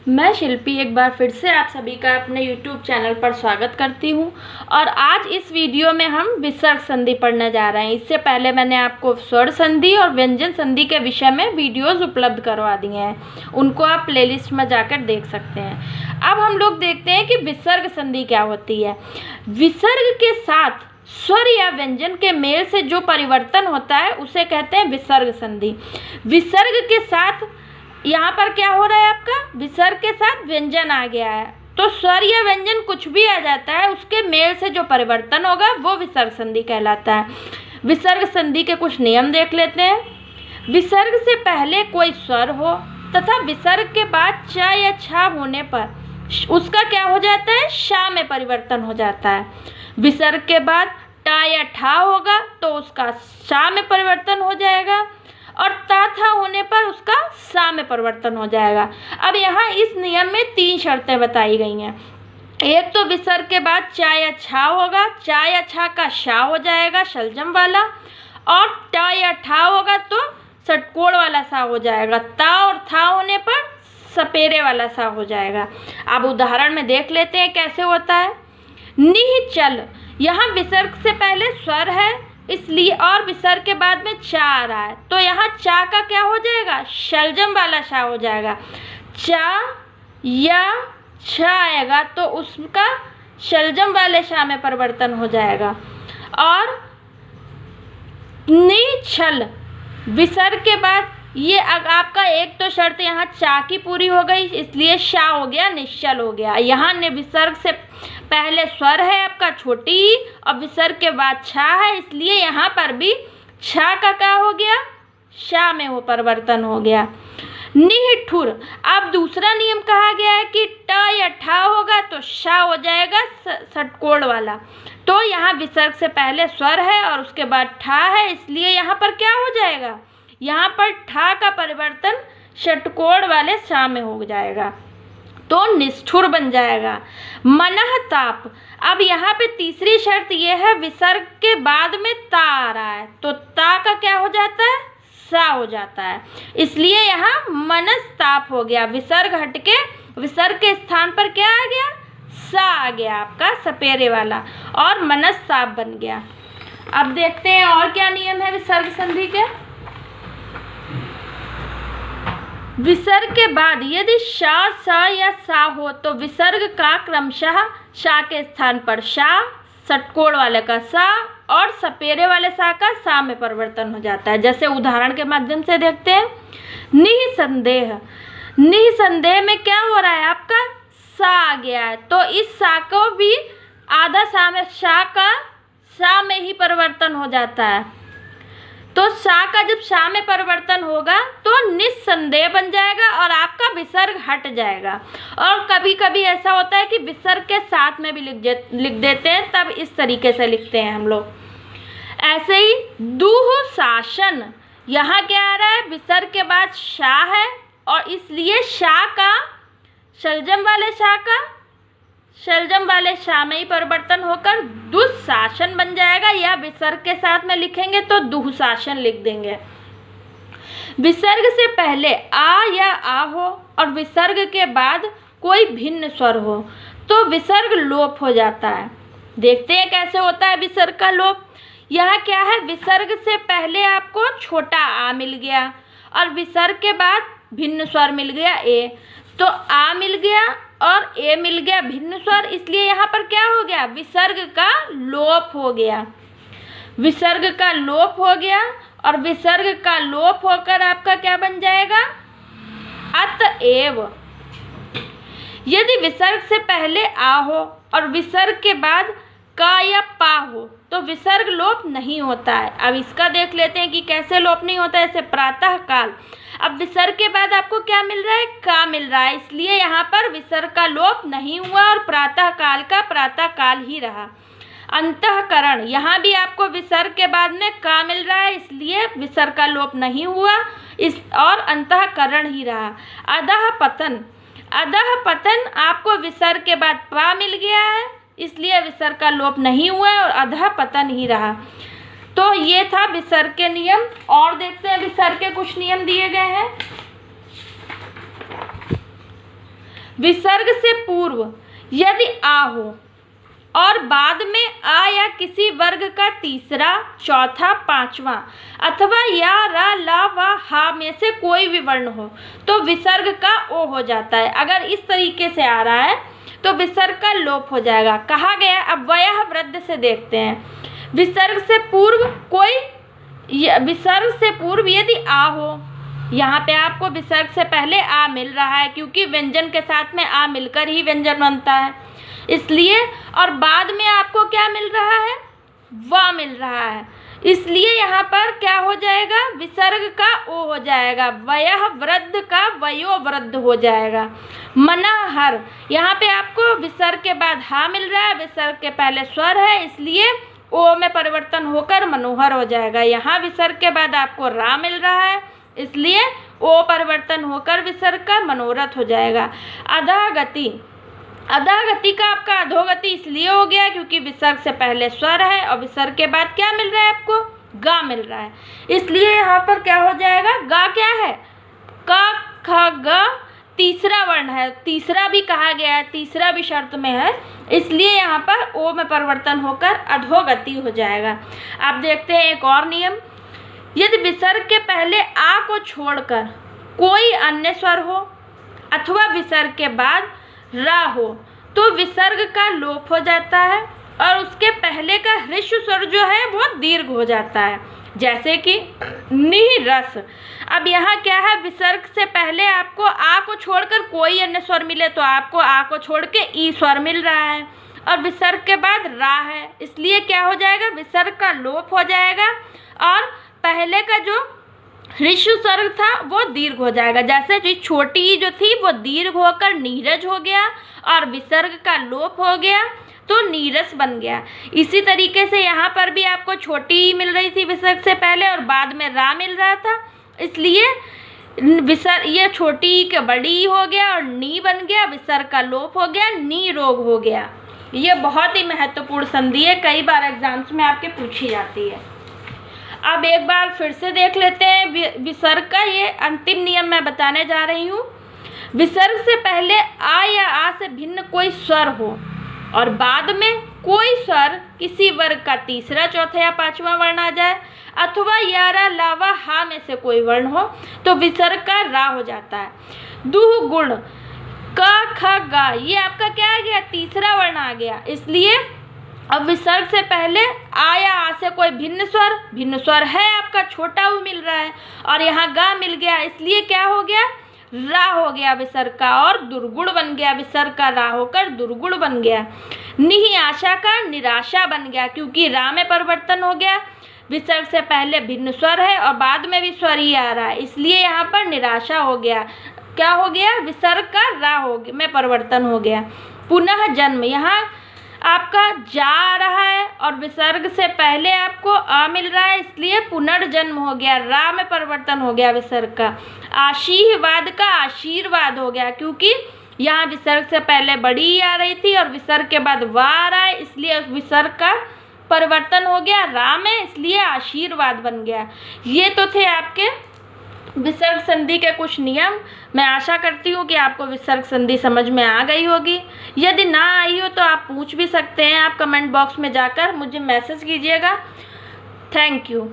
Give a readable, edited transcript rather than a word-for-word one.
मैं शिल्पी एक बार फिर से आप सभी का अपने YouTube चैनल पर स्वागत करती हूं और आज इस वीडियो में हम विसर्ग संधि पढ़ने जा रहे हैं। इससे पहले मैंने आपको स्वर संधि और व्यंजन संधि के विषय में वीडियोस उपलब्ध करवा दिए हैं, उनको आप प्लेलिस्ट में जाकर देख सकते हैं। अब हम लोग देखते हैं कि विसर्ग संधि क्या होती है। विसर्ग के साथ स्वर या व्यंजन के मेल से जो परिवर्तन होता है उसे कहते हैं विसर्ग संधि। विसर्ग के साथ यहाँ पर क्या हो रहा है, आपका विसर्ग के साथ व्यंजन आ गया है, तो स्वर या व्यंजन कुछ भी आ जाता है, उसके मेल से जो परिवर्तन होगा वो विसर्ग संधि कहलाता है। विसर्ग संधि के कुछ नियम देख लेते हैं। विसर्ग से पहले कोई स्वर हो तथा विसर्ग के बाद च या छ होने पर उसका क्या हो जाता है, शा में परिवर्तन हो जाता है। विसर्ग के बाद ट या ठा होगा तो उसका शा में परिवर्तन हो जाएगा और ता था होने पर उसका सा में परिवर्तन हो जाएगा। अब यहाँ इस नियम में 3 शर्तें बताई गई हैं। एक तो विसर्ग के बाद चा या छा होगा, चा या छा का शा हो जाएगा शलजम वाला, और टा या ठा होगा तो षटकोण वाला सा हो जाएगा। ता और था होने पर सपेरे वाला सा हो जाएगा। अब उदाहरण में देख लेते हैं कैसे होता है। निश्चल, यहाँ विसर्ग से पहले स्वर है इसलिए और विसर्ग के बाद में चा आ रहा है, तो यहाँ चा का क्या हो जाएगा, शलजम वाला शा हो जाएगा। चा या छ आएगा तो उसका शलजम वाले शा में परिवर्तन हो जाएगा। और निश्चल, विसर्ग के बाद ये आपका एक तो शर्त यहाँ चा की पूरी हो गई इसलिए शा हो गया, निश्चल हो गया। यहाँ ने विसर्ग से पहले स्वर है आपका छोटी ही और विसर्ग के बाद छा है, इसलिए यहाँ पर भी छा का क्या हो गया, शा में वो परिवर्तन हो गया। निठुर, अब दूसरा नियम कहा गया है कि ट या ठा होगा तो शा हो जाएगा षटकोण वाला, तो यहाँ विसर्ग से पहले स्वर है और उसके बाद ठा है, इसलिए यहाँ पर क्या हो जाएगा, यहाँ पर ठा का परिवर्तन षटकोण वाले शा में हो जाएगा, तो निष्ठुर बन जाएगा। मनः ताप, अब यहाँ पे तीसरी शर्त ये है, विसर्ग के बाद में ता आ रहा है तो ता का क्या हो जाता है, सा हो जाता है, इसलिए यहाँ मनस्ताप हो गया। विसर्ग हटके विसर्ग के स्थान पर क्या आ गया, सा आ गया आपका सपेरे वाला और मनस्ताप बन गया। अब देखते हैं और क्या नियम है विसर्ग संधि के। विसर्ग के बाद यदि शा, सा या सा हो तो विसर्ग का क्रमशः शा के स्थान पर शा, षटकोण वाले का सा और सपेरे वाले सा का सा में परिवर्तन हो जाता है। जैसे उदाहरण के माध्यम से देखते हैं। निसंदेह, निसंदेह में क्या हो रहा है, आपका सा आ गया है, तो इस सा को भी आधा सा में शा का सा में ही परिवर्तन हो जाता है, तो सा का जब शा में परिवर्तन होगा तो निस्संदेह बन जाएगा और आपका विसर्ग हट जाएगा। और कभी कभी ऐसा होता है कि विसर्ग के साथ में भी लिख देते हैं, तब इस तरीके से लिखते हैं हम लोग। ऐसे ही दुःशासन, यहाँ क्या आ रहा है, विसर्ग के बाद शा है और इसलिए शा का शलजम वाले शा में ही परिवर्तन होकर दुःशासन बन जाएगा, या विसर्ग के साथ में लिखेंगे तो दुःशासन लिख देंगे। विसर्ग से पहले आ या आ हो और विसर्ग के बाद कोई भिन्न स्वर हो तो विसर्ग लोप हो जाता है। देखते हैं कैसे होता है विसर्ग का लोप। यहाँ क्या है, विसर्ग से पहले आपको छोटा आ मिल गया और विसर्ग के बाद भिन्न स्वर मिल गया ए, तो आ मिल गया और ए मिल गया भिन्न स्वर, इसलिए यहाँ पर क्या हो गया, विसर्ग का लोप हो गया। विसर्ग का लोप हो गया और विसर्ग का लोप होकर आपका क्या बन जाएगा, अतएव। यदि विसर्ग से पहले आ हो और विसर्ग के बाद का या पा हो तो विसर्ग लोप नहीं होता है। अब इसका देख लेते हैं कि कैसे लोप नहीं होता है। जैसे प्रातः काल, अब विसर्ग के बाद आपको क्या मिल रहा है, का मिल रहा है, इसलिए यहाँ पर विसर्ग का लोप नहीं हुआ और प्रातः काल का प्रातः काल ही रहा। अंतःकरण, यहाँ भी आपको विसर्ग के बाद में का मिल रहा है, इसलिए विसर्ग का लोप नहीं हुआ और अंतःकरण ही रहा। अधः पतन, अधः पतन आपको विसर्ग के बाद पा मिल गया है, इसलिए विसर्ग का लोप नहीं हुआ और अधः पतन ही रहा। तो ये था विसर्ग के नियम। और देखते हैं विसर्ग के कुछ नियम दिए गए हैं। विसर्ग से पूर्व यदि आ हो और बाद में आ या किसी वर्ग का तीसरा, चौथा, पांचवा अथवा या, रा, ला व हा में से कोई भी वर्ण हो तो विसर्ग का ओ हो जाता है। अगर इस तरीके से आ रहा है तो विसर्ग का लोप हो जाएगा। कहा गया, अब वयः वृद्ध से देखते हैं। विसर्ग से पूर्व यदि आ हो, यहाँ पे आपको विसर्ग से पहले आ मिल रहा है क्योंकि व्यंजन के साथ में आ मिलकर ही व्यंजन बनता है, इसलिए। और बाद में आपको क्या मिल रहा है, वा मिल रहा है, इसलिए यहाँ पर क्या हो जाएगा, विसर्ग का ओ हो जाएगा। वयः वृद्ध का वयो वृद्ध हो जाएगा। मनहर, यहाँ पे आपको विसर्ग के बाद हा मिल रहा है, विसर्ग के पहले स्वर है, इसलिए ओ में परिवर्तन होकर मनोहर हो जाएगा। यहाँ विसर्ग के बाद आपको रा मिल रहा है, इसलिए ओ परिवर्तन होकर विसर्ग का मनोरथ हो जाएगा। अधोगति, अधोगति का आपका अधोगति इसलिए हो गया क्योंकि विसर्ग से पहले स्वर है और विसर्ग के बाद क्या मिल रहा है आपको, गा मिल रहा है, इसलिए यहाँ पर क्या हो जाएगा, गा क्या है, क ख ग तीसरा वर्ण है, तीसरा भी कहा गया है, तीसरा भी शर्त में है, इसलिए यहाँ पर ओ में परिवर्तन होकर अधोगति हो जाएगा। आप देखते हैं एक और नियम, यदि विसर्ग के पहले आ को छोड़कर कोई अन्य स्वर हो अथवा विसर्ग के बाद रा हो तो विसर्ग का लोप हो जाता है और उसके पहले का ह्रस्व स्वर जो है वो दीर्घ हो जाता है, जैसे कि नीरस। अब यहाँ क्या है, विसर्ग से पहले आपको आ को छोड़कर कोई अन्य स्वर मिले तो आपको आ को छोड़ के ई स्वर मिल रहा है और विसर्ग के बाद रा है, इसलिए क्या हो जाएगा, विसर्ग का लोप हो जाएगा और पहले का जो ह्रस्व स्वर था वो दीर्घ हो जाएगा। जैसे जो छोटी ई जो थी वो दीर्घ होकर नीरज हो गया और विसर्ग का लोप हो गया तो नीरस बन गया। इसी तरीके से यहाँ पर भी आपको छोटी ई मिल रही थी विसर्ग से पहले और बाद में रा मिल रहा था, इसलिए ये छोटी ई के बड़ी ई हो गया और नी बन गया, विसर्ग का लोप हो गया, नी रोग हो गया। ये बहुत ही महत्वपूर्ण संधि है, कई बार एग्जाम्स में आपके पूछी जाती है। अब एक बार फिर से देख लेते हैं विसर्ग का ये अंतिम नियम मैं बताने जा रही हूँ। विसर्ग से पहले आ या आ से भिन्न कोई स्वर हो और बाद में कोई स्वर किसी वर्ग का तीसरा, चौथा या पांचवा वर्ण आ जाए अथवा या, रा, ला व हा में से कोई वर्ण हो तो विसर्ग का रा हो जाता है। दुह गुण क ख ग, ये आपका क्या आ गया, तीसरा वर्ण आ गया, इसलिए अब विसर्ग से पहले आ या आ से कोई भिन्न स्वर है आपका, छोटा ऊ मिल रहा है और यहाँ गा मिल गया, इसलिए क्या हो गया, रा हो गया विसर्ग का और दुर्गुण बन गया, विसर्ग का रा होकर दुर्गुण बन गया। निहि आशा का निराशा बन गया क्योंकि रा में परिवर्तन हो गया, विसर्ग से पहले भिन्न स्वर है और बाद में भी स्वर ही आ रहा है, इसलिए यहाँ पर निराशा हो गया। क्या हो गया, विसर्ग का रा हो गया में परिवर्तन हो गया। पुनः जन्म, यहाँ आपका जा आ रहा है और विसर्ग से पहले आपको आ मिल रहा है, इसलिए पुनर्जन्म हो गया, रा में परिवर्तन हो गया विसर्ग का। आशीर्वाद का आशीर्वाद हो गया क्योंकि यहाँ विसर्ग से पहले बड़ी ई आ रही थी और विसर्ग के बाद वा आ रहा है, इसलिए विसर्ग का परिवर्तन हो गया रा में, इसलिए आशीर्वाद बन गया। ये तो थे आपके विसर्ग संधि के कुछ नियम। मैं आशा करती हूँ कि आपको विसर्ग संधि समझ में आ गई होगी। यदि ना आई हो तो आप पूछ भी सकते हैं, आप कमेंट बॉक्स में जाकर मुझे मैसेज कीजिएगा। Thank you.